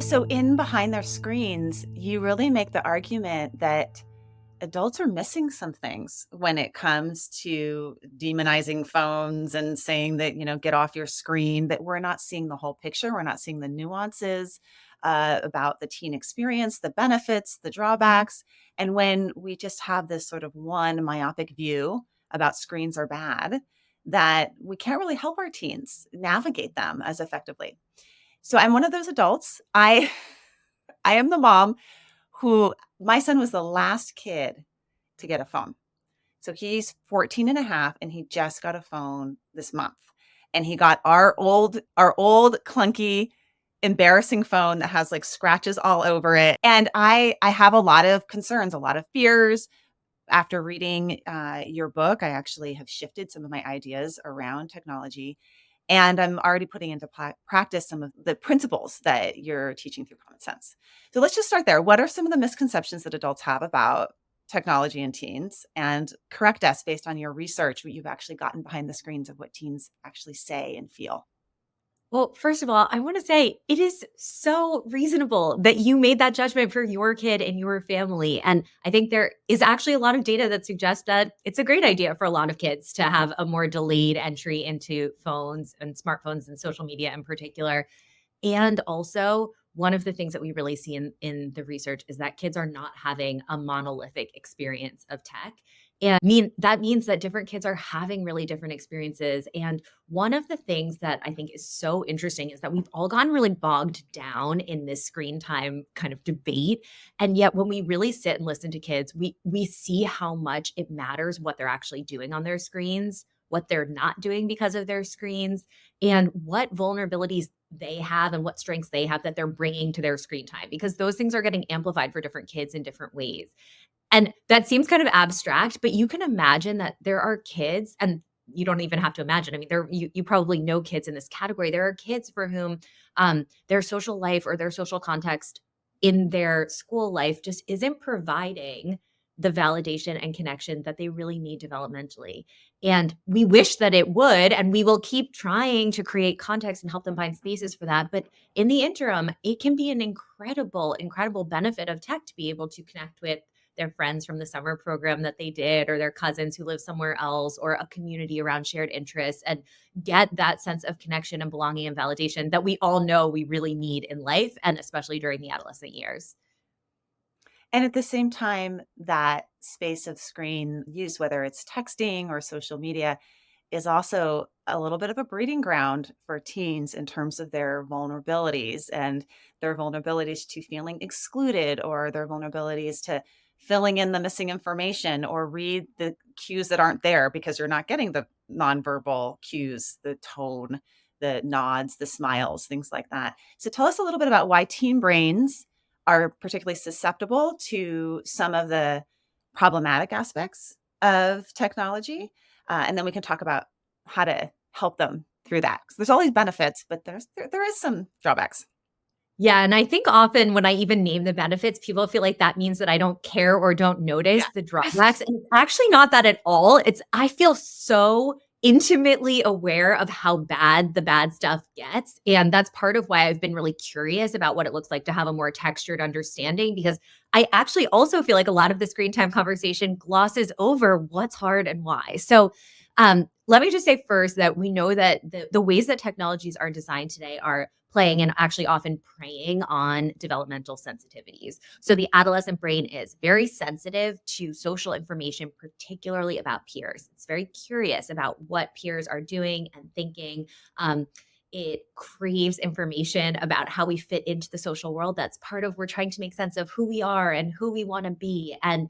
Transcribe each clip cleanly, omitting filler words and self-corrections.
So, in Behind Their Screens, you really make the argument that adults are missing some things when it comes to demonizing phones and saying that, get off your screen, that we're not seeing the whole picture. We're not seeing the nuances about the teen experience, the benefits, the drawbacks. And when we just have this sort of one myopic view about screens are bad, that we can't really help our teens navigate them as effectively. So I'm one of those adults. I am the mom who my son was the last kid to get a phone. So he's 14 and a half and he just got a phone this month. And he got our old clunky embarrassing phone that has like scratches all over it. And I have a lot of concerns, a lot of fears. After reading your book, I actually have shifted some of my ideas around technology. And I'm already putting into practice some of the principles that you're teaching through common sense. So let's just start there. What are some of the misconceptions that adults have about technology and teens? And correct us based on your research, what you've actually gotten behind the screens of what teens actually say and feel. Well, first of all, I want to say it is so reasonable that you made that judgment for your kid and your family. And I think there is actually a lot of data that suggests that it's a great idea for a lot of kids to have a more delayed entry into phones and smartphones and social media in particular. And also, one of the things that we really see in the research is that kids are not having a monolithic experience of tech. And that means that different kids are having really different experiences. And one of the things that I think is so interesting is that we've all gotten really bogged down in this screen time kind of debate. And yet when we really sit and listen to kids, we see how much it matters what they're actually doing on their screens, what they're not doing because of their screens, and what vulnerabilities they have and what strengths they have that they're bringing to their screen time, because those things are getting amplified for different kids in different ways. And that seems kind of abstract, but you can imagine that there are kids, and you don't even have to imagine. I mean, you probably know kids in this category. There are kids for whom their social life or their social context in their school life just isn't providing the validation and connection that they really need developmentally. And we wish that it would, and we will keep trying to create context and help them find spaces for that. But in the interim, it can be an incredible, incredible benefit of tech to be able to connect with their friends from the summer program that they did, or their cousins who live somewhere else, or a community around shared interests, and get that sense of connection and belonging and validation that we all know we really need in life, and especially during the adolescent years. And at the same time, that space of screen use, whether it's texting or social media, is also a little bit of a breeding ground for teens in terms of their vulnerabilities and their vulnerabilities to feeling excluded or their vulnerabilities to filling in the missing information or read the cues that aren't there because you're not getting the nonverbal cues, the tone, the nods, the smiles, things like that. So tell us a little bit about why teen brains are particularly susceptible to some of the problematic aspects of technology, and then we can talk about how to help them through that. 'Cause there's all these benefits, but there is some drawbacks. Yeah, and I think often when I even name the benefits, people feel like that means that I don't care or don't Yeah. notice the drawbacks, and it's actually not that at all. I feel so intimately aware of how bad the bad stuff gets, and that's part of why I've been really curious about what it looks like to have a more textured understanding, because I actually also feel like a lot of the screen time conversation glosses over what's hard and why. So, let me just say first that we know that the ways that technologies are designed today are playing and actually often preying on developmental sensitivities. So the adolescent brain is very sensitive to social information, particularly about peers. It's very curious about what peers are doing and thinking. It craves information about how we fit into the social world. That's part of we're trying to make sense of who we are and who we want to be. And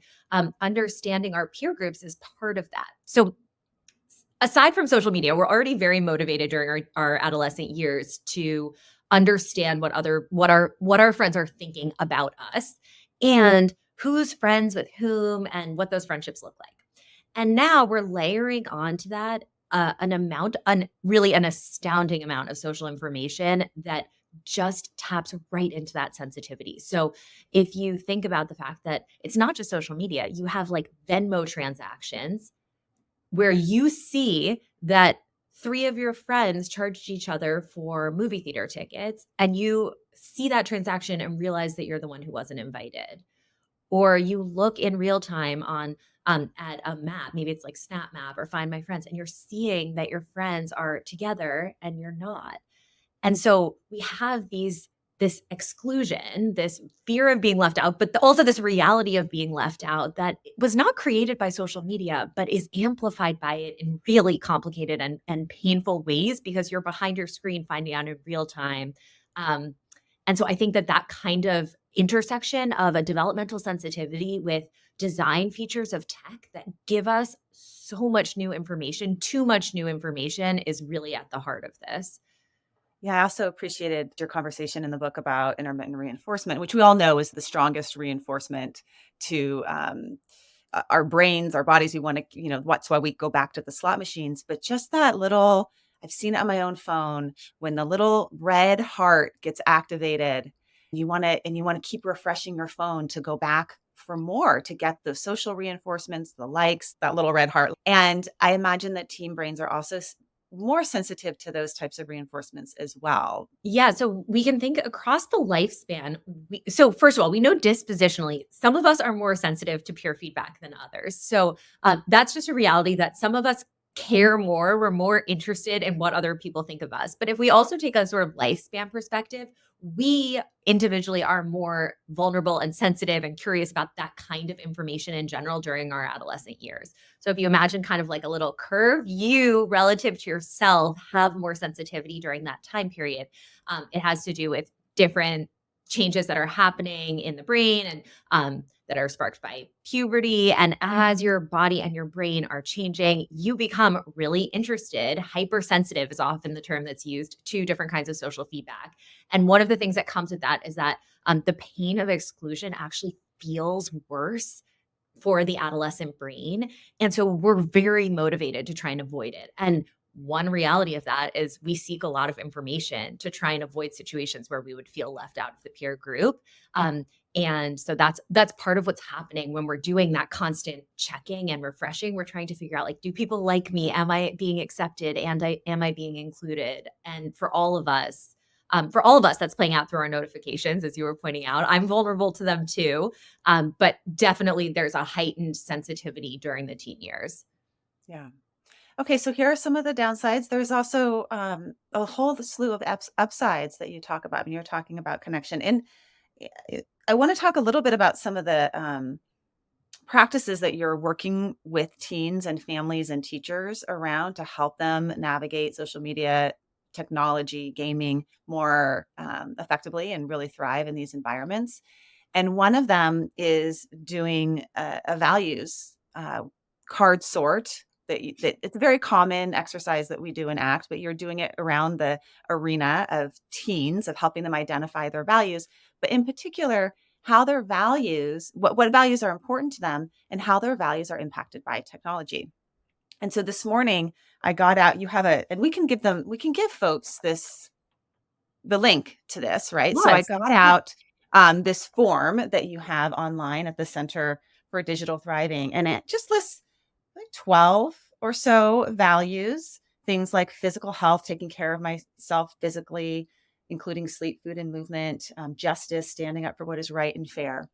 understanding our peer groups is part of that. So aside from social media, we're already very motivated during our adolescent years to understand what our friends are thinking about us and who's friends with whom and what those friendships look like. And now we're layering onto that really an astounding amount of social information that just taps right into that sensitivity. So if you think about the fact that it's not just social media, you have like Venmo transactions where you see that three of your friends charged each other for movie theater tickets, and you see that transaction and realize that you're the one who wasn't invited. Or you look in real time on at a map, maybe it's like Snap Map or Find My Friends, and you're seeing that your friends are together and you're not. And so we have this exclusion, this fear of being left out, but also this reality of being left out that was not created by social media, but is amplified by it in really complicated and painful ways because you're behind your screen finding out in real time. Um, and so I think that that kind of intersection of a developmental sensitivity with design features of tech that give us so much new information, too much new information, is really at the heart of this. Yeah, I also appreciated your conversation in the book about intermittent reinforcement, which we all know is the strongest reinforcement to our brains, our bodies. We want to, what's why we go back to the slot machines. But just that little, I've seen it on my own phone when the little red heart gets activated. You want to keep refreshing your phone to go back for more to get the social reinforcements, the likes, that little red heart. And I imagine that teen brains are also more sensitive to those types of reinforcements as well. Yeah, so we can think across the lifespan. So, first of all, we know dispositionally, some of us are more sensitive to peer feedback than others. So, that's just a reality that some of us care more. We're more interested in what other people think of us. But if we also take a sort of lifespan perspective, we individually are more vulnerable and sensitive and curious about that kind of information in general during our adolescent years. So if you imagine kind of like a little curve, you relative to yourself have more sensitivity during that time period. It has to do with different changes that are happening in the brain and that are sparked by puberty. And as your body and your brain are changing, you become really interested. Hypersensitive is often the term that's used to different kinds of social feedback. And one of the things that comes with that is that the pain of exclusion actually feels worse for the adolescent brain. And so we're very motivated to try and avoid it. And one reality of that is we seek a lot of information to try and avoid situations where we would feel left out of the peer group. And so that's part of what's happening when we're doing that constant checking and refreshing. We're trying to figure out, like, do people like me? Am I being accepted? And am I being included? And for all of us, that's playing out through our notifications, as you were pointing out. I'm vulnerable to them too. But definitely there's a heightened sensitivity during the teen years. Yeah. Okay, so here are some of the downsides. There's also a whole slew of upsides that you talk about when you're talking about connection. And I want to talk a little bit about some of the practices that you're working with teens and families and teachers around to help them navigate social media, technology, gaming more effectively and really thrive in these environments. And one of them is doing a values card sort that it's a very common exercise that we do in ACT, but you're doing it around the arena of teens, of helping them identify their values, but in particular, how their values, what values are important to them and how their values are impacted by technology. And so this morning I got out, and we can give folks the link to this, right? So I Yes. got Yeah. out this form that you have online at the Center for Digital Thriving, and it just lists like 12 or so values, things like physical health, taking care of myself physically, including sleep, food, and movement, justice, standing up for what is right and fair.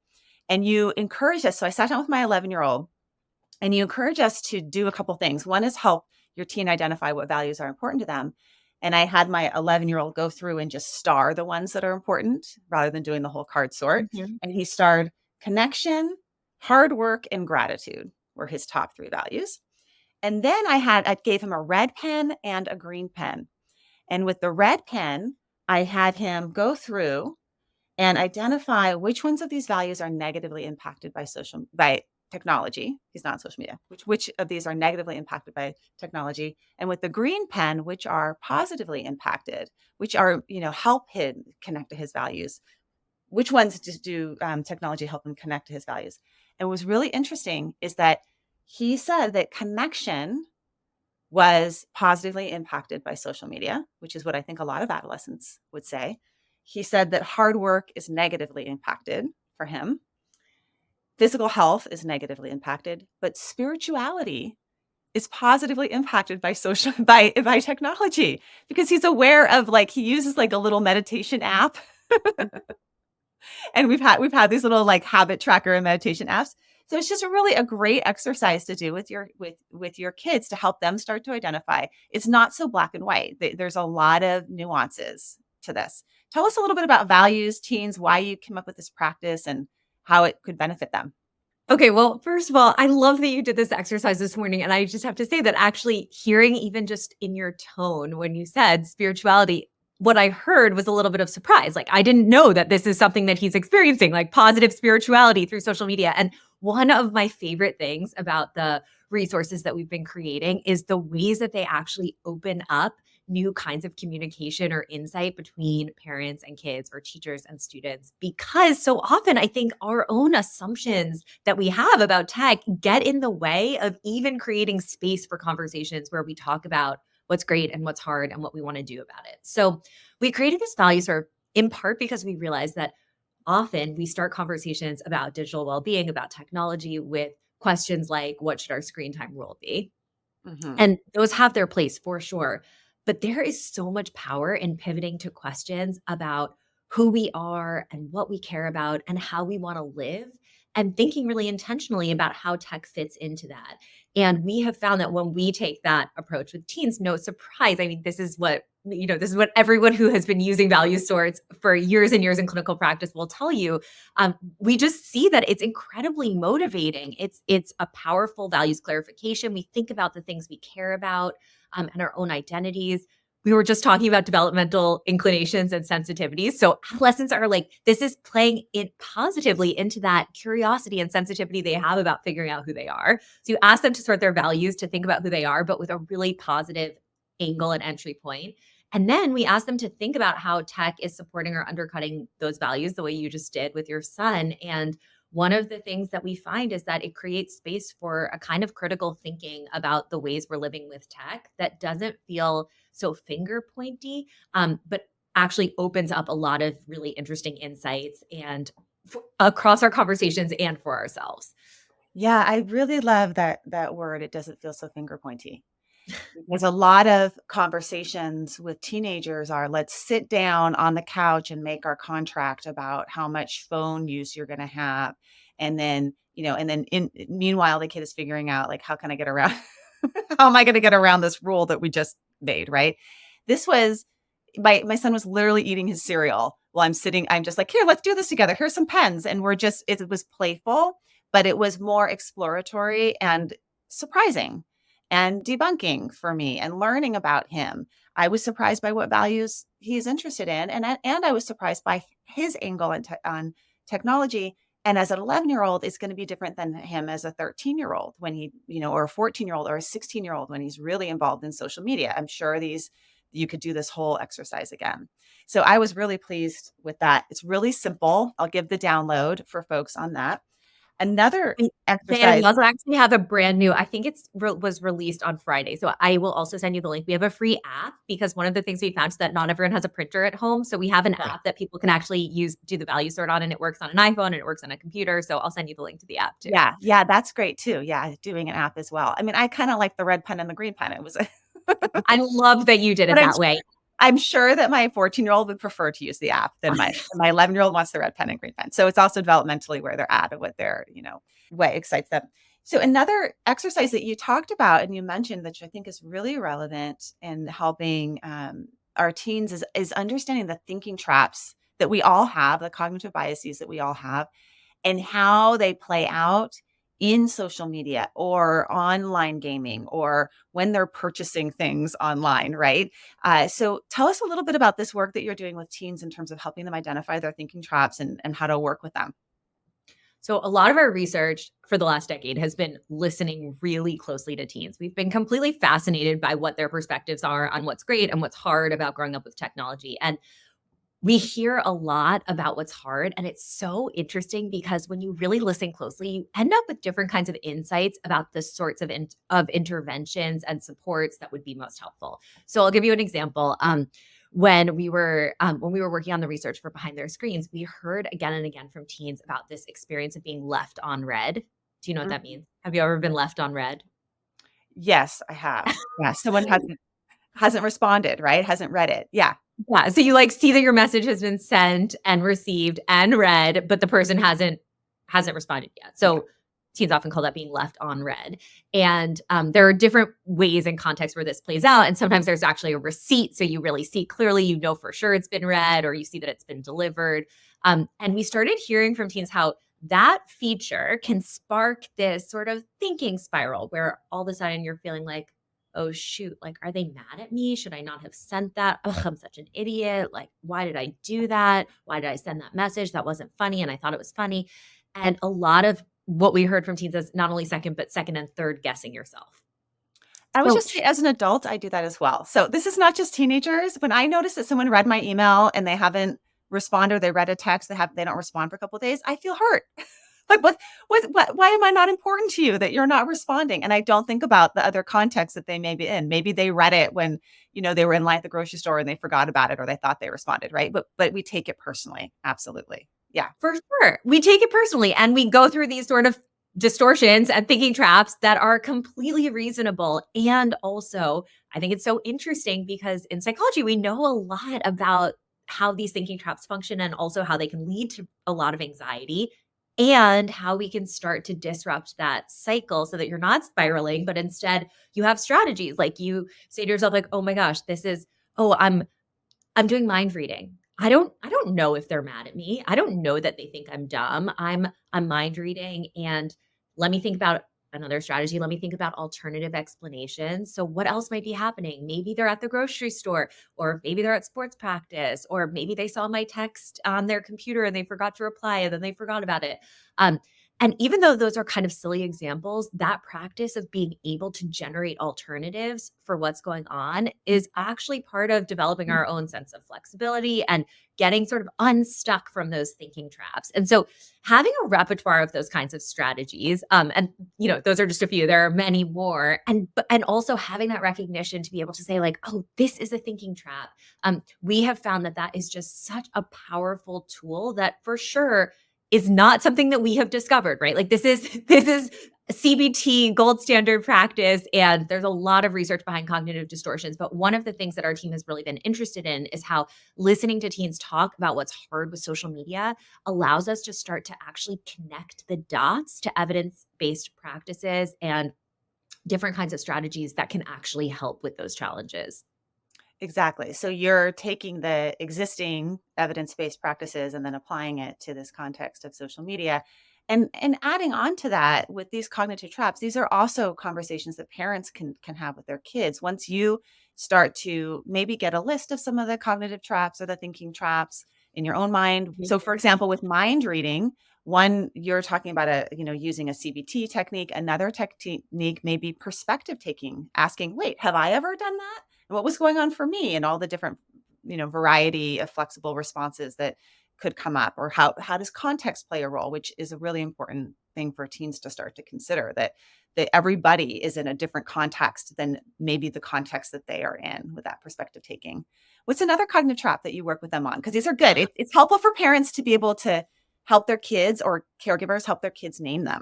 And you encourage us. So I sat down with my 11-year-old, and you encourage us to do a couple things. One is help your teen identify what values are important to them. And I had my 11-year-old go through and just star the ones that are important rather than doing the whole card sort. Mhm. And he starred connection, hard work, and gratitude were his top three values. And then I gave him a red pen and a green pen. And with the red pen, I had him go through and identify which ones of these values are negatively impacted by technology. He's not on social media. Which of these are negatively impacted by technology? And with the green pen, which are positively impacted, which are, help him connect to his values. Which ones do technology help him connect to his values? And what was really interesting is that he said that connection was positively impacted by social media, which is what I think a lot of adolescents would say. He said that hard work is negatively impacted for him. Physical health is negatively impacted, but spirituality is positively impacted by social by technology because he's aware of like he uses like a little meditation app and we've had these little like habit tracker and meditation apps. So it's just really a great exercise to do with your kids to help them start to identify. It's not so black and white. There's a lot of nuances to this. Tell us a little bit about values, teens, why you came up with this practice and how it could benefit them. Okay, well, first of all, I love that you did this exercise this morning. And I just have to say that actually hearing even just in your tone when you said spirituality, what I heard was a little bit of surprise. Like, I didn't know that this is something that he's experiencing, like positive spirituality through social media. And one of my favorite things about the resources that we've been creating is the ways that they actually open up new kinds of communication or insight between parents and kids or teachers and students. Because so often I think our own assumptions that we have about tech get in the way of even creating space for conversations where we talk about what's great and what's hard and what we want to do about it. So we created this value serve in part because we realized that often we start conversations about digital well-being, about technology with questions like, what should our screen time rule be? Mhm. And those have their place for sure. But there is so much power in pivoting to questions about who we are and what we care about and how we want to live, and thinking really intentionally about how tech fits into that. And we have found that when we take that approach with teens, no surprise. I mean, this is what everyone who has been using value sorts for years and years in clinical practice will tell you. We just see that it's incredibly motivating. It's a powerful values clarification. We think about the things we care about, and our own identities. We were just talking about developmental inclinations and sensitivities. So adolescents are like, this is playing it positively into that curiosity and sensitivity they have about figuring out who they are. So you ask them to sort their values to think about who they are, but with a really positive angle and entry point. And then we ask them to think about how tech is supporting or undercutting those values the way you just did with your son. And one of the things that we find is that it creates space for a kind of critical thinking about the ways we're living with tech that doesn't feel so finger pointy, but actually opens up a lot of really interesting insights and across our conversations and for ourselves. Yeah, I really love that word. It doesn't feel so finger pointy. Because a lot of conversations with teenagers are, let's sit down on the couch and make our contract about how much phone use you're gonna have. And then, and then meanwhile, the kid is figuring out like, how can I get around how am I gonna get around this rule that we just made, right? This was my son was literally eating his cereal while I'm just like, here, let's do this together. Here's some pens. And it was playful, but it was more exploratory and surprising and debunking for me and learning about him. I was surprised by what values he's interested in. And I was surprised by his angle on technology. And as an 11-year-old, it's going to be different than him as a 13-year-old when or a 14-year-old or a 16-year-old when he's really involved in social media. I'm sure you could do this whole exercise again. So I was really pleased with that. It's really simple. I'll give the download for folks on that. Another And Diana, we exercise. also actually have a brand new, I think was released on Friday. So I will also send you the link. We have a free app because one of the things we found is that not everyone has a printer at home. So we have an Yeah. app that people can actually do the value sort on, and it works on an iPhone and it works on a computer. So I'll send you the link to the app too. Yeah, yeah, that's great too. Yeah, doing an app as well. I mean, I kind of like the red pen and the green pen. It was, I love that you did but it that way. I'm sure that my 14-year-old would prefer to use the app than my 11-year-old wants the red pen and green pen. So it's also developmentally where they're at and what excites them. So another exercise that you talked about and you mentioned, which I think is really relevant in helping our teens, is understanding the thinking traps that we all have, the cognitive biases that we all have, and how they play out in social media or online gaming or when they're purchasing things online, right? So tell us a little bit about this work that you're doing with teens in terms of helping them identify their thinking traps and how to work with them. So, a lot of our research for the last decade has been listening really closely to teens. We've been completely fascinated by what their perspectives are on what's great and what's hard about growing up with technology. And we hear a lot about what's hard, and it's so interesting because when you really listen closely, you end up with different kinds of insights about the sorts of interventions and supports that would be most helpful. So I'll give you an example. When we were working on the research for Behind Their Screens, we heard again and again from teens about this experience of being left on red. Do you know what that Mhm. means? Have you ever been left on red? Yes, I have. Yeah, someone hasn't responded, right? Hasn't read it. Yeah, Yeah, so you, like, see that your message has been sent and received and read, but the person hasn't responded yet. yeah. So teens often call that being left on read. And, there are different ways and contexts where this plays out, and sometimes there's actually a receipt, so you really see clearly, you know for sure it's been read or you see that it's been delivered. And we started hearing from teens how that feature can spark this sort of thinking spiral where all of a sudden you're feeling like, "Oh, shoot, like, are they mad at me? Should I not have sent that? Ugh, I'm such an idiot. Like, why did I do that? Why did I send that message? That wasn't funny, and I thought it was funny." And a lot of what we heard from teens is not only second, but second and third guessing yourself. I would So just say as an adult, I do that as well. So this is not just teenagers. When I notice that someone read my email and they haven't responded, or they read a text, they don't respond for a couple of days, I feel hurt. Like, what, why am I not important to you that you're not responding? And I don't think about the other context that they may be in. Maybe they read it when, they were in line at the grocery store and they forgot about it, or they thought they responded, right? But we take it personally. Absolutely. Yeah. for sure. We take it personally and we go through these sort of distortions and thinking traps that are completely reasonable. And also, I think it's so interesting because in psychology, we know a lot about how these thinking traps function and also how they can lead to a lot of anxiety and how we can start to disrupt that cycle so that you're not spiraling, but instead you have strategies. Like you say to yourself, like, oh my gosh, oh, I'm doing mind reading. I don't know if they're mad at me. I don't know that they think I'm dumb. I'm mind reading and let me think about another strategy. Let me think about alternative explanations. So what else might be happening? Maybe they're at the grocery store or maybe they're at sports practice or maybe they saw my text on their computer and they forgot to reply and then they forgot about it. Um and even though those are kind of silly examples, that practice of being able to generate alternatives for what's going on is actually part of developing our own sense of flexibility and getting sort of unstuck from those thinking traps. And so having a repertoire of those kinds of strategies, and those are just a few, there are many more. And also having that recognition to be able to say, like, oh, this is a thinking trap. We have found that that is just such a powerful tool that for sure is not something that we have discovered, right? Like this is CBT gold standard practice, and there's a lot of research behind cognitive distortions. But one of the things that our team has really been interested in is how listening to teens talk about what's hard with social media allows us to start to actually connect the dots to evidence-based practices and different kinds of strategies that can actually help with those challenges. Exactly. So you're taking the existing evidence-based practices and then applying it to this context of social media. And adding on to that with these cognitive traps, these are also conversations that parents can have with their kids. Once you start to maybe get a list of some of the cognitive traps or the thinking traps in your own mind. Mhm. So for example, with mind reading, one you're talking about using a CBT technique, another technique may be perspective taking, asking, wait, have I ever done that? What was going on for me, and all the different variety of flexible responses that could come up, or how does context play a role, which is a really important thing for teens to start to consider, that everybody is in a different context than maybe the context that they are in with that perspective taking. What's another cognitive trap that you work with them on, because these are good. It's helpful for parents to be able to help their kids, or caregivers help their kids name them.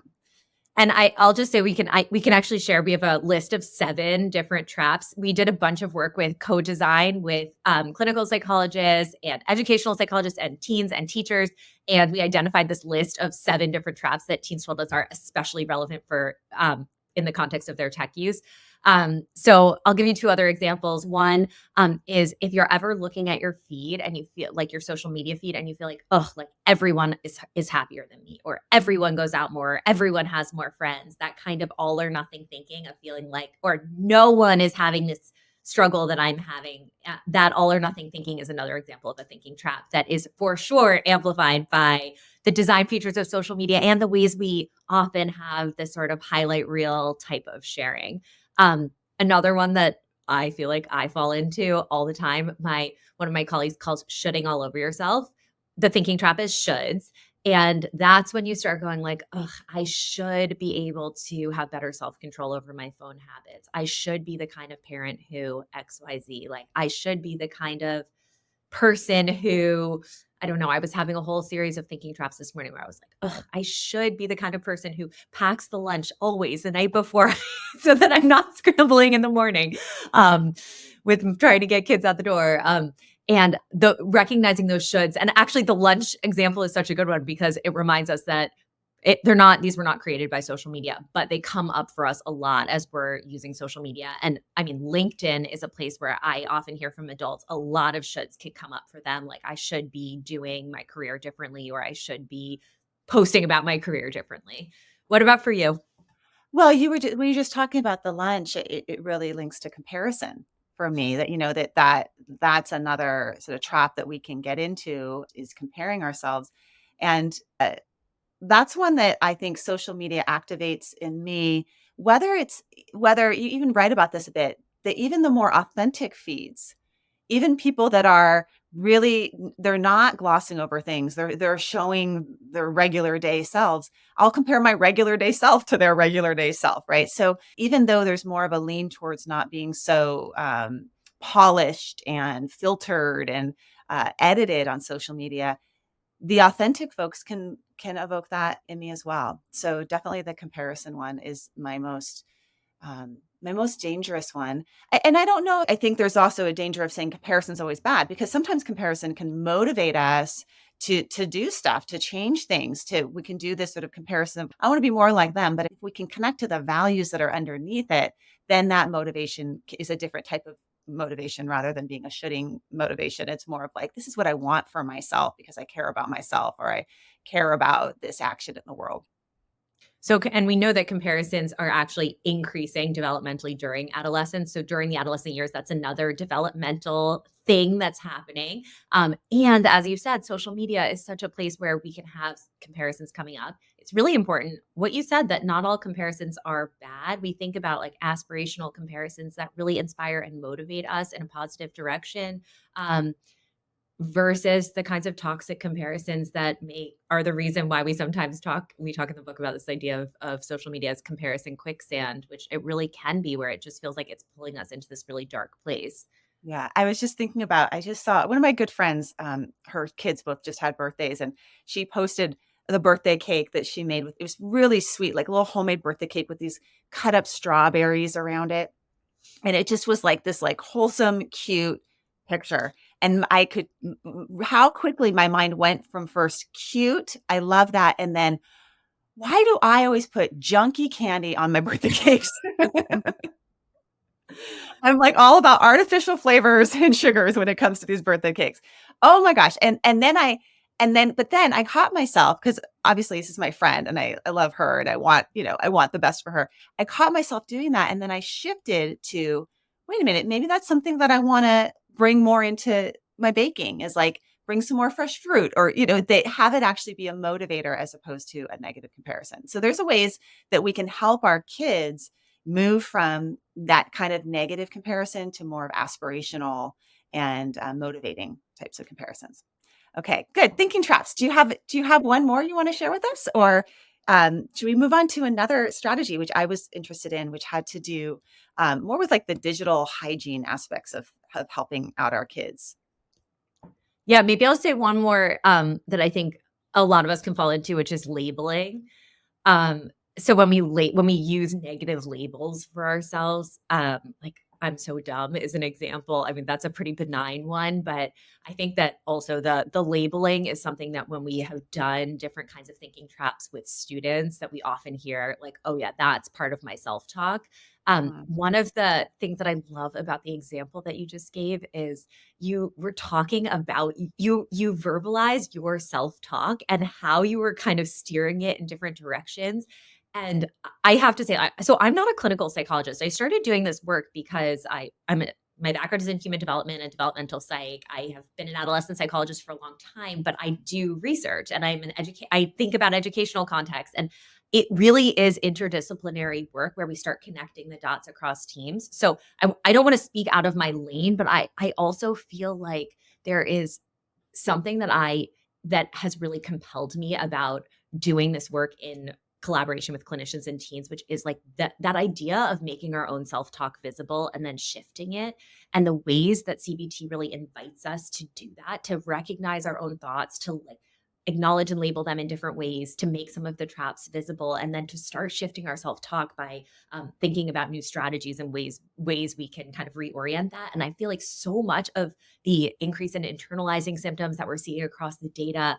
And I'll just say we can actually share. We have a list of 7 different traps. We did a bunch of work with co-design with clinical psychologists and educational psychologists and teens and teachers, and we identified this list of 7 different traps that teens told us are especially relevant for in the context of their tech use. So I'll give you 2 other examples. One is if you're ever looking at your feed and you feel like your social media feed and you feel like, oh, like everyone is happier than me, or everyone goes out more, or everyone has more friends, that kind of all or nothing thinking of feeling like, or no one is having this struggle that I'm having. That all or nothing thinking is another example of a thinking trap that is for sure amplified by the design features of social media and the ways we often have this sort of highlight reel type of sharing. Another one that I feel like I fall into all the time, my one of my colleagues calls shoulding all over yourself. The thinking trap is shoulds. And that's when you start going like, ugh, I should be able to have better self-control over my phone habits. I should be the kind of parent who XYZ. Like I should be the kind of person who, I don't know, I was having a whole series of thinking traps this morning where I was like, ugh, I should be the kind of person who packs the lunch always the night before so that I'm not scrambling in the morning um, with trying to get kids out the door. And the recognizing those shoulds, and actually the lunch example is such a good one because it reminds us that these were not created by social media, but they come up for us a lot as we're using social media. And I mean, LinkedIn is a place where I often hear from adults, a lot of shoulds can come up for them. Like, I should be doing my career differently, or I should be posting about my career differently. What about for you? Well, when you're just talking about the lunch, it really links to comparison for me that, that's another sort of trap that we can get into is comparing ourselves. And that's one that I think social media activates in me, whether you even write about this a bit, that even the more authentic feeds, even people that are really they're not glossing over things. They're showing their regular day selves. I'll compare my regular day self to their regular day self, right? So even though there's more of a lean towards not being so polished and filtered and edited on social media, the authentic folks can evoke that in me as well. So definitely the comparison one is my most dangerous one. And I don't know. I think there's also a danger of saying comparison's always bad because sometimes comparison can motivate us to do stuff, to change things. To we can do this sort of comparison. I want to be more like them, but if we can connect to the values that are underneath it, then that motivation is a different type of motivation rather than being a shooting motivation. It's more of like this is what I want for myself because I care about myself or I care about this action in the world. So, and we know that comparisons are actually increasing developmentally during adolescence. So, during the adolescent years, that's another developmental thing that's happening. And as you said, social media is such a place where we can have comparisons coming up. It's really important what you said that not all comparisons are bad. We think about like aspirational comparisons that really inspire and motivate us in a positive direction. Um, Versus the kinds of toxic comparisons that may are the reason why we talk in the book about this idea of social media as comparison quicksand, which it really can be where it just feels like it's pulling us into this really dark place. Yeah, I was just thinking about I just saw one of my good friends, her kids both just had birthdays, and she posted the birthday cake that she made with it was really sweet, like a little homemade birthday cake with these cut up strawberries around it. And it just was like this like wholesome, cute picture. And I could how quickly my mind went from first cute, I love that. And then why do I always put junky candy on my birthday cakes? I'm like all about artificial flavors and sugars when it comes to these birthday cakes. Oh my gosh. But then I caught myself because obviously this is my friend and I love her and I want the best for her. I caught myself doing that. And then I shifted to, wait a minute, maybe that's something that I want to bring more into my baking is like bring some more fresh fruit or, they have it actually be a motivator as opposed to a negative comparison. So there's a ways that we can help our kids move from that kind of negative comparison to more of aspirational and motivating types of comparisons. Okay, good. Thinking traps. Do you have one more you want to share with us, or should we move on to another strategy, which I was interested in, which had to do more with like the digital hygiene aspects of helping out our kids? Yeah, maybe I'll say one more that I think a lot of us can fall into, which is labeling. Um, so when we use negative labels for ourselves, like "I'm so dumb" is an example. I mean, that's a pretty benign one, but I think that also the labeling is something that when we have done different kinds of thinking traps with students that we often hear like, "Oh yeah, that's part of my self-talk." Mm, One of the things that I love about the example that you just gave is you were talking about you verbalized your self-talk and how you were kind of steering it in different directions. And I have to say, so I'm not a clinical psychologist. I started doing this work because my background is in human development and developmental psych. I have been an adolescent psychologist for a long time, but I do research and I think about educational context, and it really is interdisciplinary work where we start connecting the dots across teams. So I don't want to speak out of my lane, but I also feel like there is something that has really compelled me about doing this work in collaboration with clinicians and teens, which is like that idea of making our own self-talk visible and then shifting it. And the ways that CBT really invites us to do that, to recognize our own thoughts, to like acknowledge and label them in different ways, to make some of the traps visible, and then to start shifting our self-talk by thinking about new strategies and ways we can kind of reorient that. And I feel like so much of the increase in internalizing symptoms that we're seeing across the data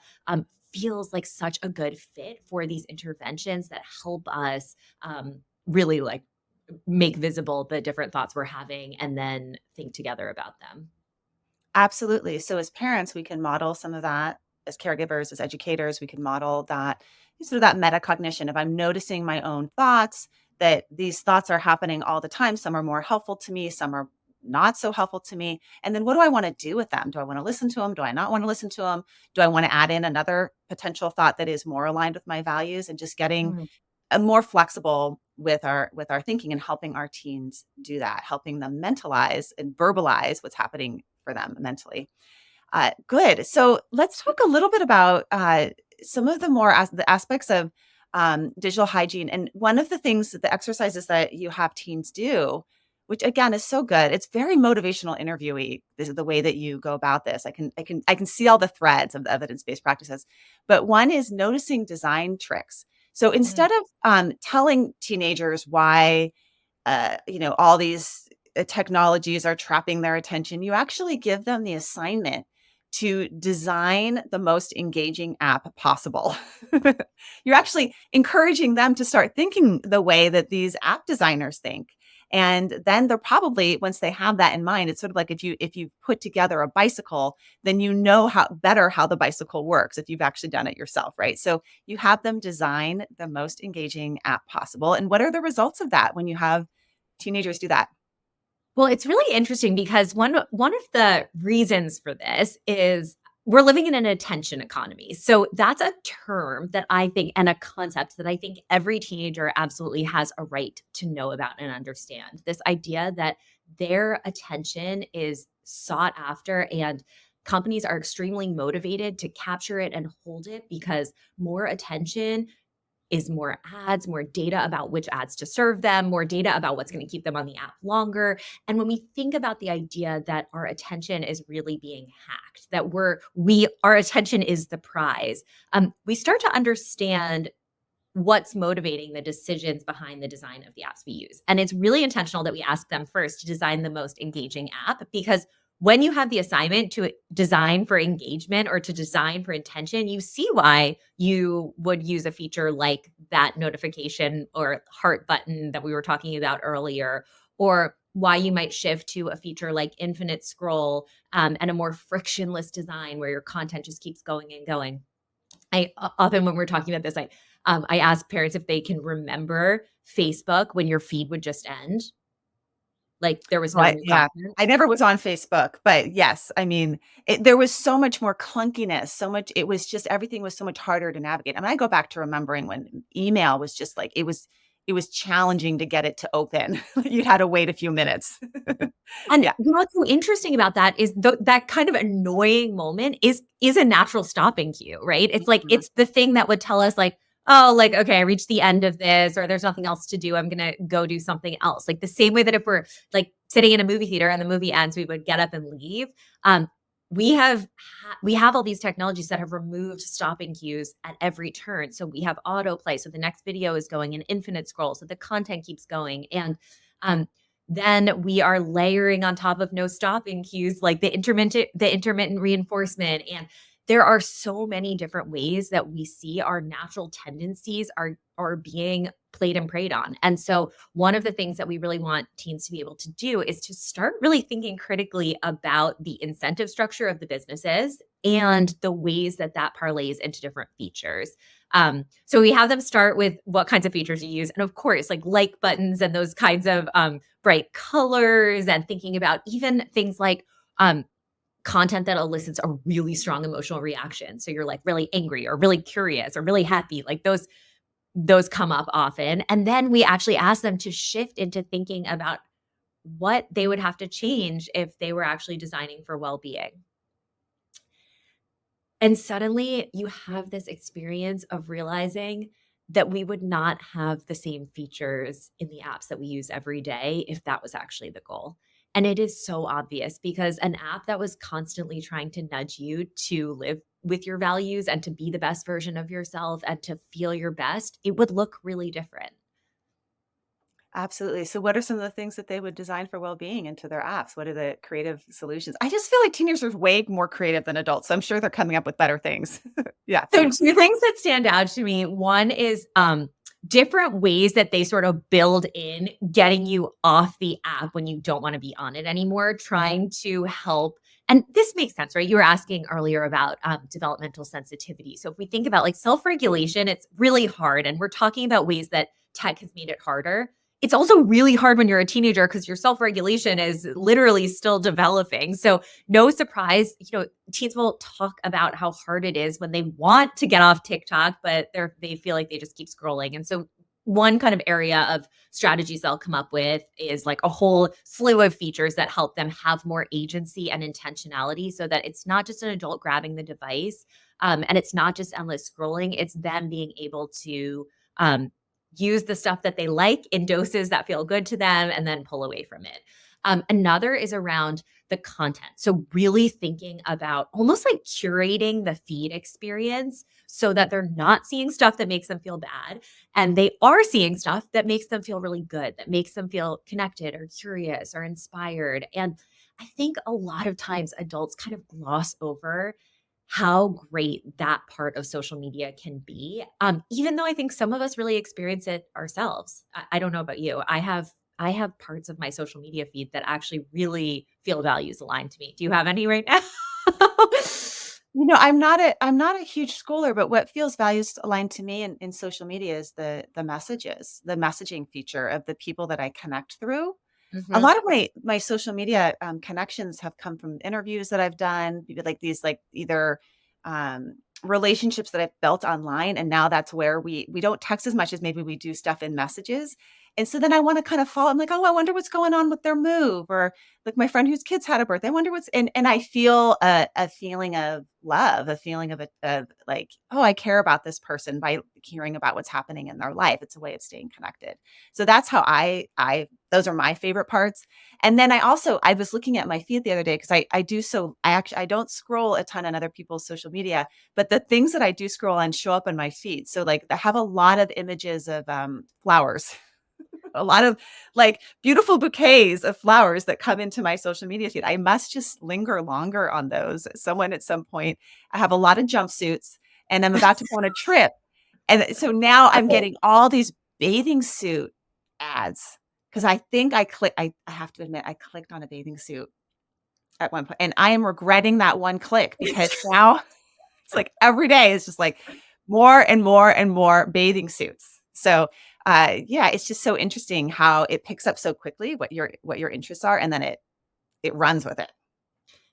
feels like such a good fit for these interventions that help us really like make visible the different thoughts we're having and then think together about them. Absolutely. So as parents, we can model some of that. As caregivers, as educators, we can model that sort of that metacognition. If I'm noticing my own thoughts, that these thoughts are happening all the time. Some are more helpful to me, some are not so helpful to me. And then what do I want to do with them? Do I want to listen to them? Do I not want to listen to them? Do I want to add in another potential thought that is more aligned with my values, and just getting Mm. more flexible with our thinking and helping our teens do that, helping them mentalize and verbalize what's happening for them mentally. Good. So let's talk a little bit about some of the more the aspects of digital hygiene. And one of the things that the exercises that you have teens do, which again is so good, it's very motivational interviewee. This is the way that you go about this. I can see all the threads of the evidence based practices, but one is noticing design tricks. So Mm. instead of telling teenagers why all these technologies are trapping their attention, you actually give them the assignment to design the most engaging app possible. You're actually encouraging them to start thinking the way that these app designers think. And then they're probably, once they have that in mind, it's sort of like if you put together a bicycle, then you know how the bicycle works if you've actually done it yourself, right? So you have them design the most engaging app possible. And what are the results of that when you have teenagers do that? Well, it's really interesting because one of the reasons for this is we're living in an attention economy. So that's a term that I think and a concept that I think every teenager absolutely has a right to know about and understand. This idea that their attention is sought after and companies are extremely motivated to capture it and hold it because more attention is more ads, more data about which ads to serve them, more data about what's going to keep them on the app longer. And when we think about the idea that our attention is really being hacked, that our attention is the prize, we start to understand what's motivating the decisions behind the design of the apps we use. And it's really intentional that we ask them first to design the most engaging app because when you have the assignment to design for engagement or to design for intention, you see why you would use a feature like that notification or heart button that we were talking about earlier, or why you might shift to a feature like infinite scroll and a more frictionless design where your content just keeps going and going. Often when we're talking about this, I ask parents if they can remember Facebook when your feed would just end, like there was no Right, new yeah. content. I never was on Facebook, but yes, I mean, there was so much more clunkiness, so much it was just everything was so much harder to navigate. I mean, I go back to remembering when email was just like it was challenging to get it to open. You'd had to wait a few minutes. And Yeah. what's so interesting about that is that kind of annoying moment is a natural stopping cue, right? It's like Mhm. it's the thing that would tell us like, "Oh, like, okay, I reached the end of this or there's nothing else to do. I'm gonna go do something else." Like the same way that if we're like sitting in a movie theater and the movie ends, we would get up and leave. Um, we have all these technologies that have removed stopping cues at every turn. So we have autoplay, so the next video is going in infinite scroll, so the content keeps going. And um, then we are layering on top of no stopping cues like the intermittent reinforcement, and there are so many different ways that we see our natural tendencies are being played and preyed on. And so one of the things that we really want teens to be able to do is to start really thinking critically about the incentive structure of the businesses and the ways that that parlays into different features. So we have them start with what kinds of features you use, and of course, like buttons and those kinds of bright colors, and thinking about even things like um, content that elicits a really strong emotional reaction. So you're like really angry or really curious or really happy. Like those come up often. And then we actually ask them to shift into thinking about what they would have to change if they were actually designing for well-being. And suddenly you have this experience of realizing that we would not have the same features in the apps that we use every day if that was actually the goal. And it is so obvious because an app that was constantly trying to nudge you to live with your values and to be the best version of yourself and to feel your best, it would look really different. Absolutely. So what are some of the things that they would design for well-being into their apps? What are the creative solutions? I just feel like teenagers are way more creative than adults, so I'm sure they're coming up with better things. Yeah. So 2 things that stand out to me, one is, different ways that they sort of build in getting you off the app when you don't wanna be on it anymore, trying to help and this makes sense, right? You were asking earlier about, developmental sensitivity. So if we think about, like, self-regulation, it's really hard, and we're talking about ways that tech has made it harder. It's also really hard when you're a teenager because your self-regulation is literally still developing. So no surprise, teens will talk about how hard it is when they want to get off TikTok, but they feel like they just keep scrolling. And so one kind of area of strategies they'll come up with is like a whole slew of features that help them have more agency and intentionality so that it's not just an adult grabbing the device and it's not just endless scrolling, it's them being able to um, use the stuff that they like in doses that feel good to them and then pull away from it. Another is around the content. So, really thinking about almost like curating the feed experience so that they're not seeing stuff that makes them feel bad and they are seeing stuff that makes them feel really good, that makes them feel connected or curious or inspired. And I think a lot of times adults kind of gloss over how great that part of social media can be. Even though I think some of us really experience it ourselves. I don't know about you. I have parts of my social media feed that actually really feel values aligned to me. Do you have any right now? I'm not a huge schooler, but what feels values aligned to me in social media is the messages, the messaging feature of the people that I connect through. A Mhm. lot of my social media, connections have come from interviews that I've done, like these, like, either, relationships that I've built online, and now that's where we don't text as much as maybe we do stuff in messages, and so then I wanna kind of follow I'm like, "Oh, I wonder what's going on with their move," or, like, my friend whose kids had a birthday, I wonder what's and I feel a feeling of love, a feeling of like, "Oh, I care about this person," by hearing about what's happening in their life. It's a way of staying connected. So that's how I those are my favorite parts. And then I was looking at my feed the other day because I do so I actually I don't scroll a ton on other people's social media, but the things that I do scroll on show up in my feed. So like I have a lot of images of flowers. A lot of like beautiful bouquets of flowers that come into my social media feed. I must just linger longer on those. Someone at some point, I have a lot of jumpsuits and I'm about to go on a trip. And so now I'm Okay. getting all these bathing suit ads because I think I have to admit I clicked on a bathing suit at one point and I am regretting that one click because now it's like every day is just like more and more and more bathing suits. So, yeah, it's just so interesting how it picks up so quickly what your interests are, and then it runs with it.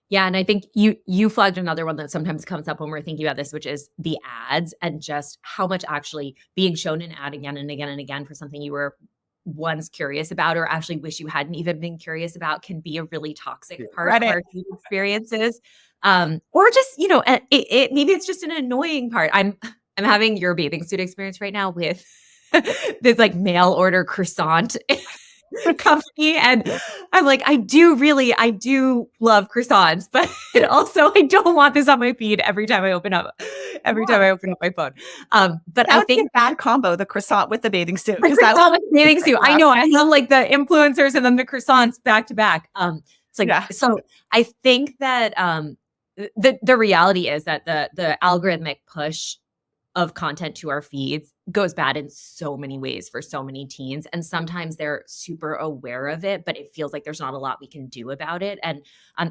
Yeah, and I think you flagged another one that sometimes comes up when we're thinking about this, which is the ads and just how much actually being shown an ad again and again and again for something you were once curious about or actually wish you hadn't even been curious about can be a really toxic part of Reddit. our feed experiences. Or just, maybe it's just an annoying part. I'm having your bathing suit experience right now with this like mail order croissant company. And I'm like, I do love croissants, but also I don't want this on my feed every time Yeah. I open up my phone. But That I would be a think bad combo, the croissant with the bathing suit, the because that would croissant with the bathing set suit. you I up. know I have like the influencers and then the croissants back to back. It's like Yeah. so I think that the reality is that the algorithmic push of content to our feeds goes bad in so many ways for so many teens. And sometimes they're super aware of it, but it feels like there's not a lot we can do about it. And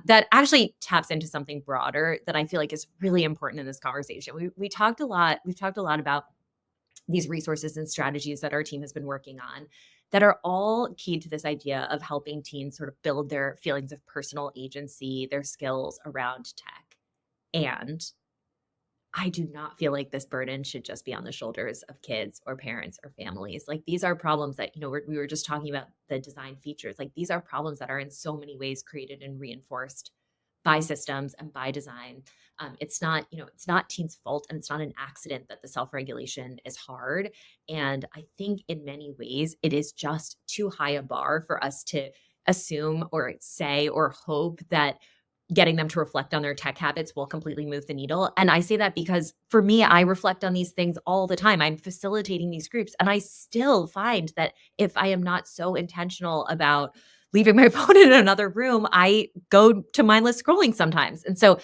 that actually taps into something broader that I feel like is really important in this conversation. We've talked a lot about these resources and strategies that our team has been working on that are all key to this idea of helping teens sort of build their feelings of personal agency, their skills around tech. And I do not feel like this burden should just be on the shoulders of kids or parents or families. Like these are problems that, we were just talking about the design features. Like these are problems that are in so many ways created and reinforced by systems and by design. It's not, it's not teens' fault, and it's not an accident that the self-regulation is hard. And I think in many ways it is just too high a bar for us to assume or say or hope that getting them to reflect on their tech habits will completely move the needle. And I say that because for me, I reflect on these things all the time. I'm facilitating these groups, and I still find that if I am not so intentional about leaving my phone in another room, I go to mindless scrolling sometimes. And so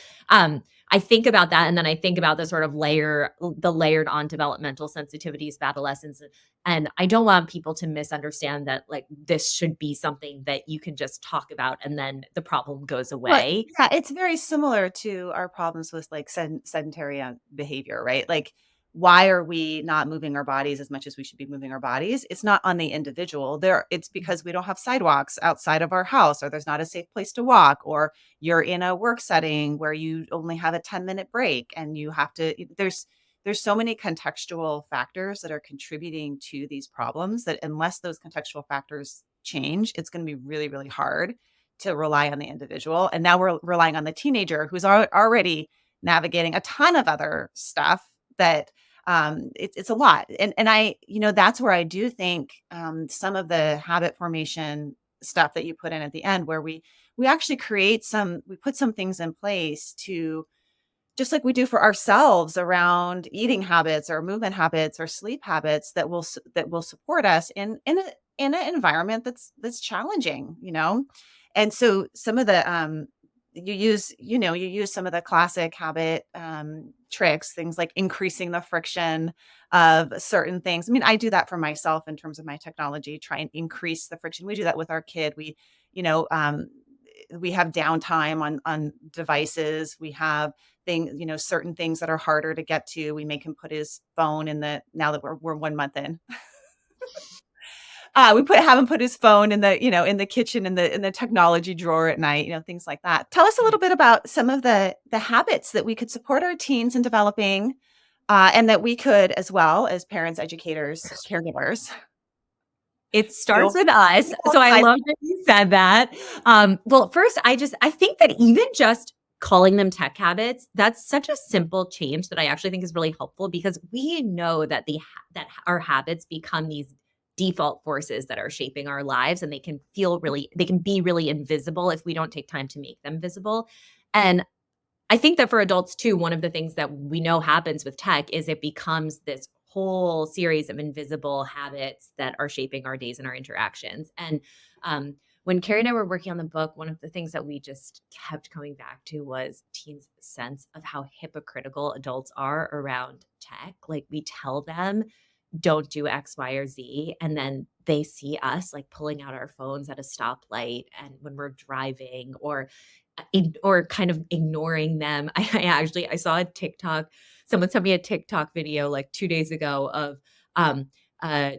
I think about that, and then I think about the sort of the layered on developmental sensitivities of adolescence. And I don't want people to misunderstand that like this should be something that you can just talk about and then the problem goes Well, away. yeah, it's very similar to our problems with, like, sedentary, behavior, right? Like, why are we not moving our bodies as much as we should be moving our bodies? It's not on the individual. It's because we don't have sidewalks outside of our house, or there's not a safe place to walk, or you're in a work setting where you only have a 10-minute break and you have to there's so many contextual factors that are contributing to these problems that unless those contextual factors change, it's gonna be really, really hard to rely on the individual. And now we're relying on the teenager who's already navigating a ton of other stuff that it's a lot. And I, that's where I do think some of the habit formation stuff that you put in at the end, where we actually we put some things in place to just like we do for ourselves around eating habits or movement habits or sleep habits that will support us in an environment that's challenging, and so some of the you use some of the classic habit tricks, things like increasing the friction of certain things. I mean, I do that for myself in terms of my technology, try and increase the friction. We do that with our kid. You know um we have downtime on devices. We have certain things that are harder to get to. We make him put his phone in the now that we're 1 month in. We have him put his phone in in the kitchen in the technology drawer at night, things like that. Tell us a Yeah. little bit about some of the habits that we could support our teens in developing, and that we could as well as parents, educators, caregivers It do. starts with us. So I love that you said that. Well, first, I think that even just calling them tech habits, that's such a simple change that I actually think is really helpful because we know that that our habits become these default forces that are shaping our lives, and they can be really invisible if we don't take time to make them visible. And I think that for adults too, one of the things that we know happens with tech is it becomes this whole series of invisible habits that are shaping our days and our interactions. And when Carrie and I were working on the book, one of the things that we just kept coming back to was teens' sense of how hypocritical adults are around tech. Like we tell them, don't do X, Y, or Z. And then they see us like pulling out our phones at a stoplight and when we're driving or kind of ignoring them. I saw a TikTok. Someone sent me a TikTok video like 2 days ago of um, a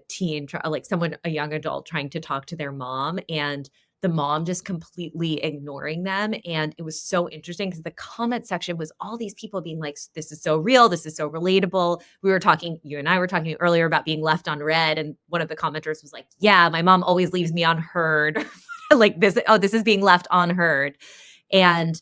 like a young adult trying to talk to their mom, and the mom just completely ignoring them. And it was so interesting because the comment section was all these people being like, "This is so real. This is so relatable." You and I were talking earlier about being left on red, and one of the commenters was like, "Yeah, my mom always leaves me on heard." Like this, oh, this is being left on heard. And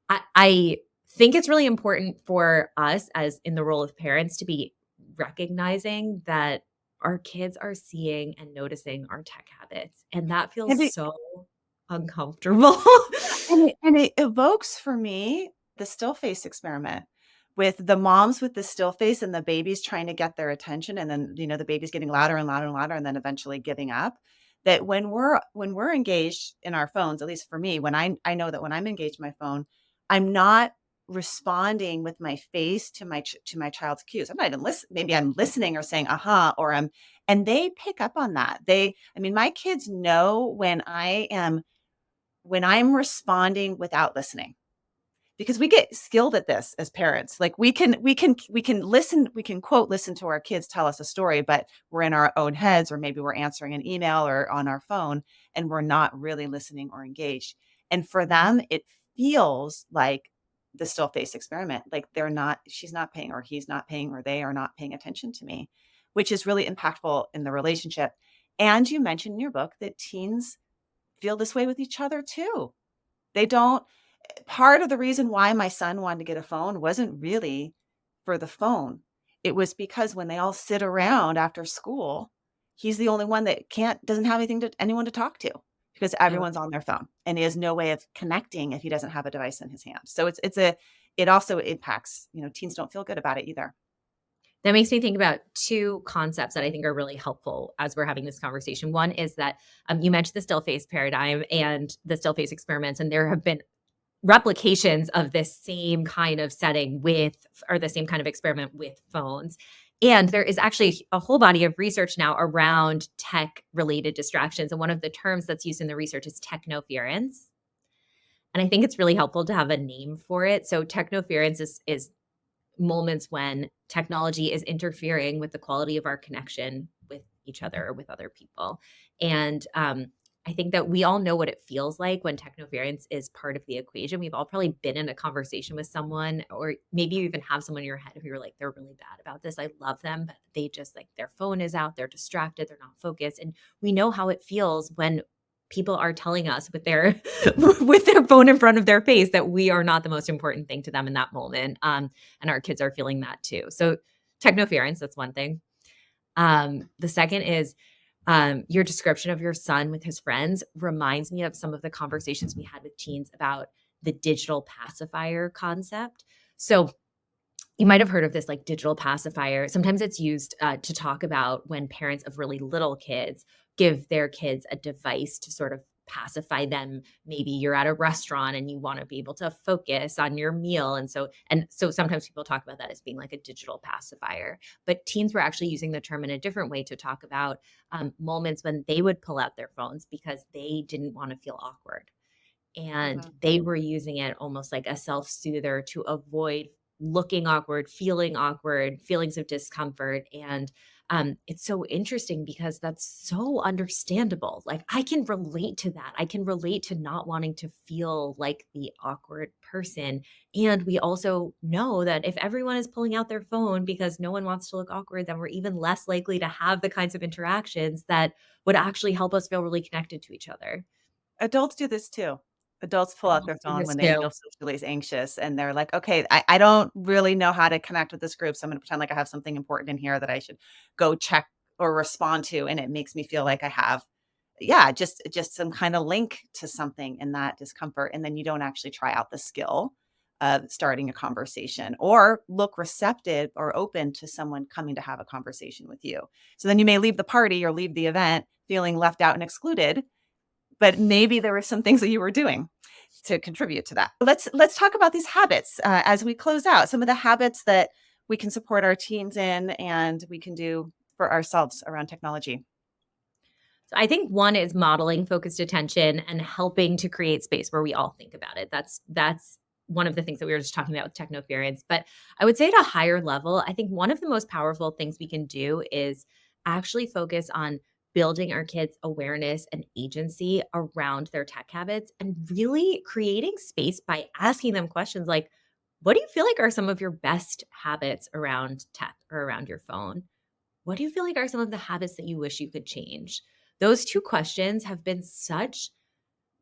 I think it's really important for us as in the role of parents to be recognizing that our kids are seeing and noticing our tech habits. And that feels And it so uncomfortable. and it evokes for me the still face experiment with the moms with the still face and the babies trying to get their attention, and then, the baby's getting louder and louder and louder and then eventually giving up. That when we're engaged in our phones, at least for me, when I know that when I'm engaged in my phone, I'm not responding with my face to my child's cues. I'm not even listen maybe I'm listening or saying, "Uh-huh," or and they pick up on that. I mean, my kids know when I'm responding without listening, because we get skilled at this as parents. Like we can listen, we can quote listen to our kids tell us a story, but we're in our own heads, or maybe we're answering an email or on our phone, and we're not really listening or engaged. And for them, it feels like the still face experiment. Like she's not paying, or he's not paying, or they are not paying attention to me, which is really impactful in the relationship. And you mentioned in your book that teens feel this way with each other too. They don't. Part of the reason why my son wanted to get a phone wasn't really for the phone. It was because when they all sit around after school, he's the only one that doesn't have anyone to talk to because Oh, everyone's on their phone and he has no way of connecting if he doesn't have a device in his hand. So it also impacts, teens don't feel good about it either. that makes me think about 2 concepts that I think are really helpful as we're having this conversation. One is that, you mentioned the still face paradigm and the still face experiments, and there have been replications of this same kind of setting with or the same kind of experiment with phones. And there is actually a whole body of research now around tech related distractions. And one of the terms that's used in the research is technoference. And I think it's really helpful to have a name for it. So technoference is moments when technology is interfering with the quality of our connection with each other or with other people. And I think that we all know what it feels like when technoference is part of the equation. We've all probably been in a conversation with someone, or maybe you even have someone in your head who you're like, they're really bad about this. I love them, but they just like their phone is out, they're distracted, they're not focused. And we know how it feels when people are telling us with their with their phone in front of their face that we are not the most important thing to them in that moment. And our kids are feeling that too. So technoference, that's one thing. The second is your description of your son with his friends reminds me of some of the conversations we had with teens about the digital pacifier concept. So you might have heard of this like digital pacifier. Sometimes it's used to talk about when parents of really little kids give their kids a device to sort of pacify them. Maybe you're at a restaurant and you want to be able to focus on your meal. And so sometimes people talk about that as being like a digital pacifier. But teens were actually using the term in a different way to talk about moments when they would pull out their phones because they didn't want to feel awkward, and Mhm. they were using it almost like a self-soother to avoid looking awkward, feelings of discomfort. And it's so interesting because that's so understandable. Like I can relate to that. I can relate to not wanting to feel like the awkward person. And we also know that if everyone is pulling out their phone because no one wants to look awkward, then we're even less likely to have the kinds of interactions that would actually help us feel really connected to each other. Adults do this too. Adults pull out their Adults do phone this when they too. feel socially anxious, and they're like, "Okay, I don't really know how to connect with this group, so I'm gonna pretend like I have something important in here that I should go check or respond to," and it makes me feel like I have yeah, just some kinda link to something in that discomfort, and then you don't actually try out the skill of starting a conversation or look receptive or open to someone coming to have a conversation with you. So then you may leave the party or leave the event feeling left out and excluded, but maybe there were some things that you were doing to contribute to that. Let's talk about these habits as we close out. Some of the habits that we can support our teens in, and we can do for ourselves around technology. So I think one is modeling focused attention and helping to create space where we all think about it. That's one of the things that we were just talking about with technoference. But I would say at a higher level, I think one of the most powerful things we can do is actually focus on building our kids' awareness and agency around their tech habits and really creating space by asking them questions like, what do you feel like are some of your best habits around tech or around your phone? What do you feel like are some of the habits that you wish you could change? Those 2 questions have been such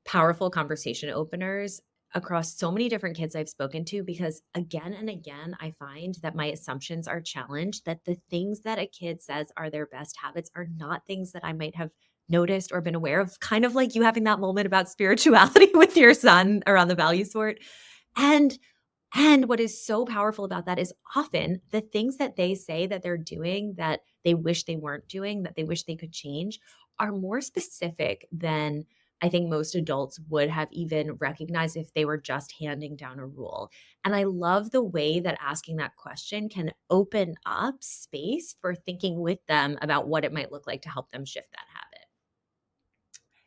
powerful conversation openers across so many different kids I've spoken to because again and again, I find that my assumptions are challenged, that the things that a kid says are their best habits are not things that I might have noticed or been aware of, kind of like you having that moment about spirituality with your son around the value sort. And what is so powerful about that is often the things that they say that they're doing that they wish they weren't doing, that they wish they could change, are more specific than I think most adults would have even recognized if they were just handing down a rule. And I love the way that asking that question can open up space for thinking with them about what it might look like to help them shift that habit.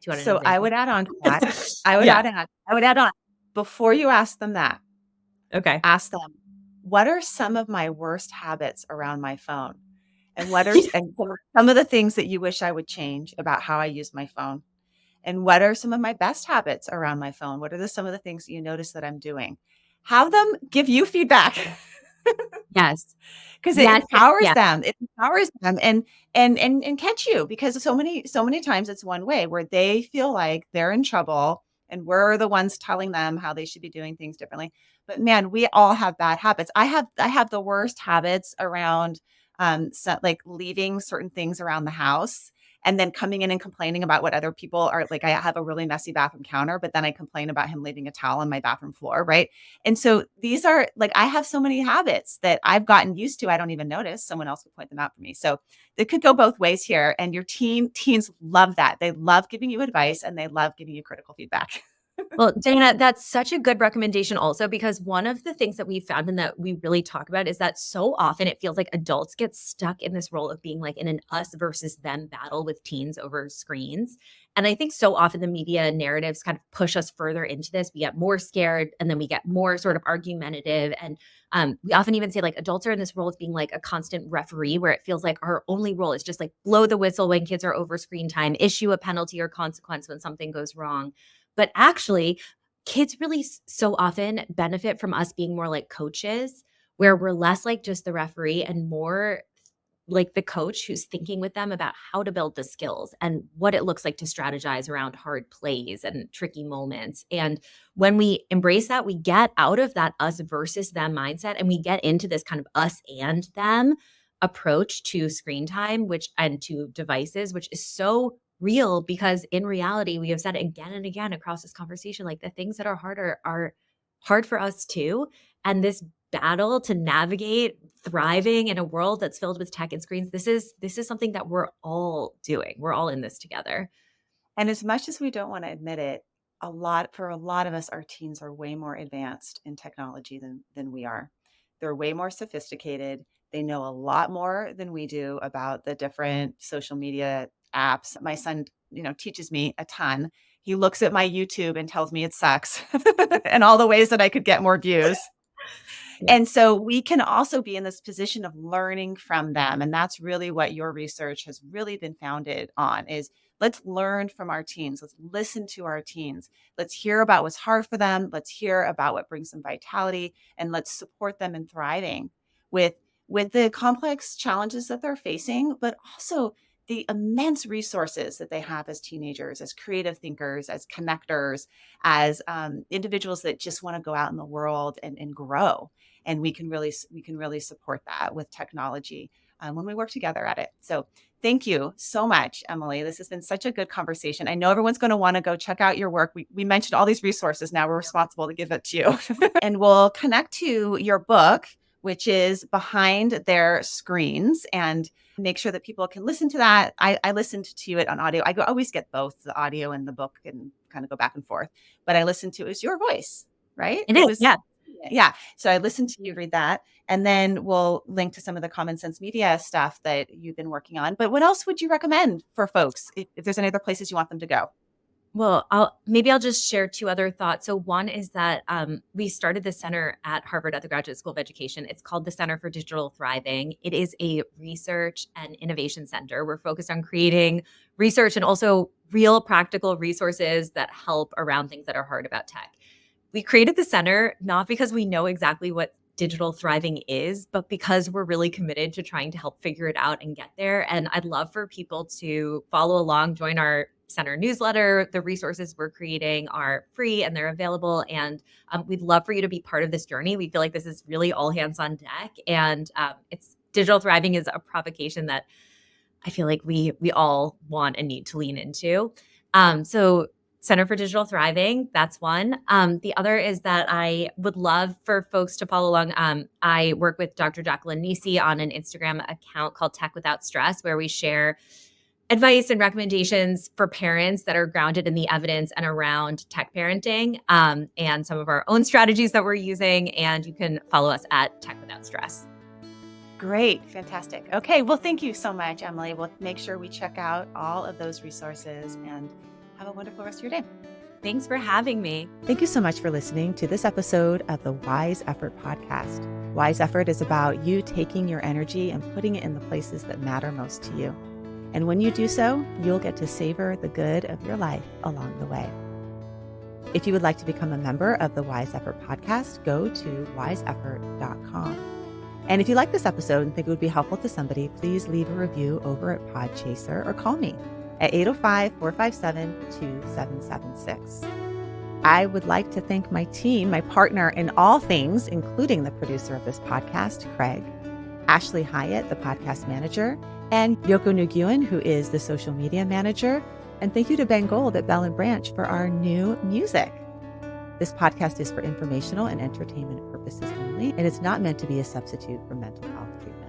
Do you want an So I example? would add on to that. I would Yeah. add on. I would add on before you ask them that. Okay. Ask them, what are some of my worst habits around my phone, and what are and some of the things that you wish I would change about how I use my phone. And what are some of my best habits around my phone? What are some of the things that you notice that I'm doing? Have them give you feedback Yes. because it Yes. empowers Yeah. them. It empowers them and catch you because so many times it's one way where they feel like they're in trouble and we're the ones telling them how they should be doing things differently. But man, we all have bad habits. I have the worst habits around so, like leaving certain things around the house and then coming in and complaining about what other people are like. I have a really messy bathroom counter, but then I complain about him leaving a towel on my bathroom floor, right? And so these are like, I have so many habits that I've gotten used to. I don't even notice. Someone else would point them out for me. So it could go both ways here. And your teens love that. They love giving you advice and they love giving you critical feedback. Well, Dana, that's such a good recommendation also because one of the things that we found and that we really talk about is that so often it feels like adults get stuck in this role of being like in an us versus them battle with teens over screens. And I think so often the media narratives kind of push us further into this. We get more scared and then we get more sort of argumentative. And we often even say like adults are in this role of being like a constant referee where it feels like our only role is just like blow the whistle when kids are over screen time, issue a penalty or consequence when something goes wrong. But actually, kids really so often benefit from us being more like coaches, where we're less like just the referee and more like the coach who's thinking with them about how to build the skills and what it looks like to strategize around hard plays and tricky moments. And when we embrace that, we get out of that us versus them mindset and we get into this kind of us and them approach to screen time, which and to devices, which is so real because in reality, we have said it again and again across this conversation, like the things that are harder are hard for us too. And this battle to navigate thriving in a world that's filled with tech and screens, this is something that we're all doing. We're all in this together. And as much as we don't want to admit it, a lot of us, our teens are way more advanced in technology than we are. They're way more sophisticated. They know a lot more than we do about the different social media apps. My son, teaches me a ton. He looks at my YouTube and tells me it sucks and all the ways that I could get more views. Yeah. And so we can also be in this position of learning from them. And that's really what your research has really been founded on is let's learn from our teens. Let's listen to our teens. Let's hear about what's hard for them. Let's hear about what brings them vitality and let's support them in thriving with with the complex challenges that they're facing, but also the immense resources that they have as teenagers, as creative thinkers, as connectors, as individuals that just want to go out in the world and grow, and we can really support that with technology when we work together at it. So thank you so much, Emily. This has been such a good conversation. I know everyone's going to want to go check out your work. We mentioned all these resources. Now we're responsible to give it to you. And we'll connect to your book, which is Behind Their Screens, and make sure that people can listen to that. I listened to it on audio. Always get both the audio and the book and kind of go back and forth. But I listened to it was your voice, right? It That is. was Yeah. yeah. So I listened to you read that. And then we'll link to some of the Common Sense Media stuff that you've been working on. But what else would you recommend for folks if there's any other places you want them to go? Well, I'll just share two other thoughts. So one is that we started the center at Harvard at the Graduate School of Education. It's called the Center for Digital Thriving. It is a research and innovation center. We're focused on creating research and also real practical resources that help around things that are hard about tech. We created the center not because we know exactly what digital thriving is, but because we're really committed to trying to help figure it out and get there. And I'd love for people to follow along, join our center newsletter. The resources we're creating are free and they're available. And we'd love for you to be part of this journey. We feel like this is really all hands on deck. And it's digital thriving is a provocation that I feel like we all want and need to lean into. So Center for Digital Thriving, that's one. The other is that I would love for folks to follow along. I work with Dr. Jacqueline Nisi on an Instagram account called Tech Without Stress, where we share advice and recommendations for parents that are grounded in the evidence and around tech parenting, and some of our own strategies that we're using. And you can follow us at Tech Without Stress. Great. Fantastic. Okay. Well, thank you so much, Emily. We'll make sure we check out all of those resources and have a wonderful rest of your day. Thanks for having me. Thank you so much for listening to this episode of the Wise Effort podcast. Wise Effort is about you taking your energy and putting it in the places that matter most to you. And when you do so, you'll get to savor the good of your life along the way. If you would like to become a member of the Wise Effort podcast, go to wiseeffort.com. And if you like this episode and think it would be helpful to somebody, please leave a review over at Podchaser or call me at 805-457-2776. I would like to thank my team, my partner in all things, including the producer of this podcast, Craig, Ashley Hyatt, the podcast manager, and Yoko Nguyen, who is the social media manager. And thank you to Ben Gold at Bell and Branch for our new music. This podcast is for informational and entertainment purposes only, and it's not meant to be a substitute for mental health treatment.